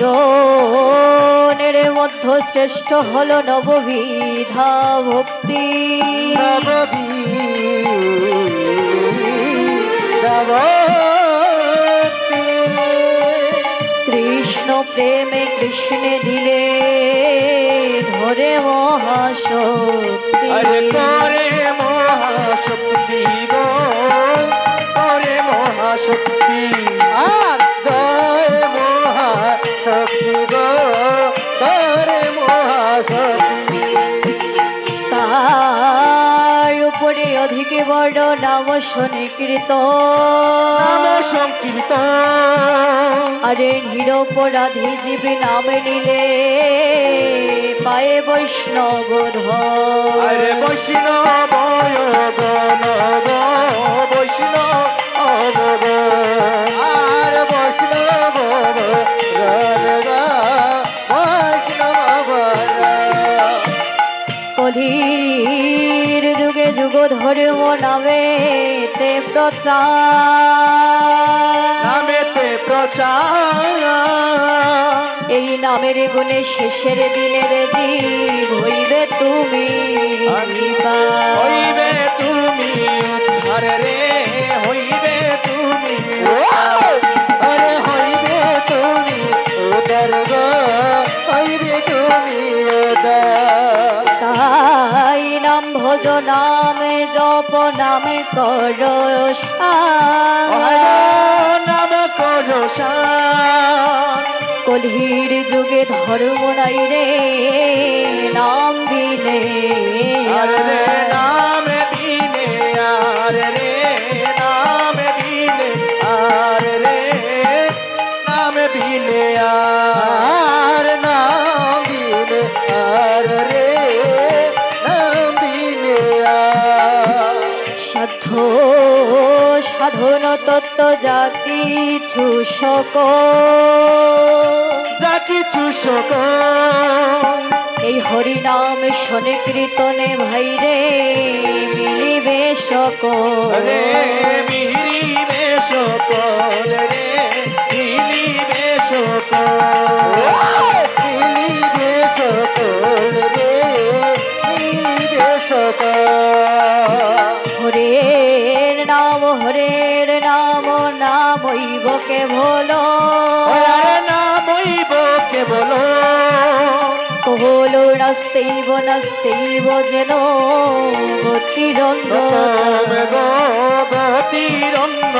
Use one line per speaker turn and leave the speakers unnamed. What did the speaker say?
ভজনের মধ্য শ্রেষ্ঠ হলো নববিধা ভক্তি। কৃষ্ণ প্রেমে কৃষ্ণে দিলে ধরে মহাশক্তি।
মহাশক্তি গো, করে মহাশক্তি, মহাশক্তি গো, করে মহাশক্তি।
তার উপরে অধিক বড় নাম সংকীর্তন। আরে নিরপরাধী জীবী নামে নিলে পায়ে বৈষ্ণব ধন।
আরে বৈষ্ণব বৈষ্ণব আর বৈষ্ণব
কলির যুগে যুগ ধর্ম নামেতে প্রচার। এই নামের গুণে শেষের দিনের জীব হইবে তুমি
হইবে তুমি উদ্ধার রে, হইবে তুমি আরে হইবে তুমি উদ্ধার গো, হইবে তুমি উদ্ধার।
তাই নাম ভজ নামে জপ নামে করো
নাম করো
কলির যুগে ধর্ম নাই রে নাম বিনে
নাম বিনে আর রে, নাম বিনে আর রে, নাম বিনে আর, নাম বিনে আর রে, নাম বিনে আর।
সাধ্য সাধন তত্ত্ব যা কিছু এই হরি নাম শোনে কীর্তনে ভাই রে মিলিবে সকল।
মিলিবে সকল রে, মিলিবে সকল, মিলিবে সকল রে, মিলিবে সকল।
হরের নাম নামইব কেবল,
নামইব কেবল।
কহল নাস্তেইব নাস্তেইব যেন গতিরঙ্গ
গতিরঙ্গ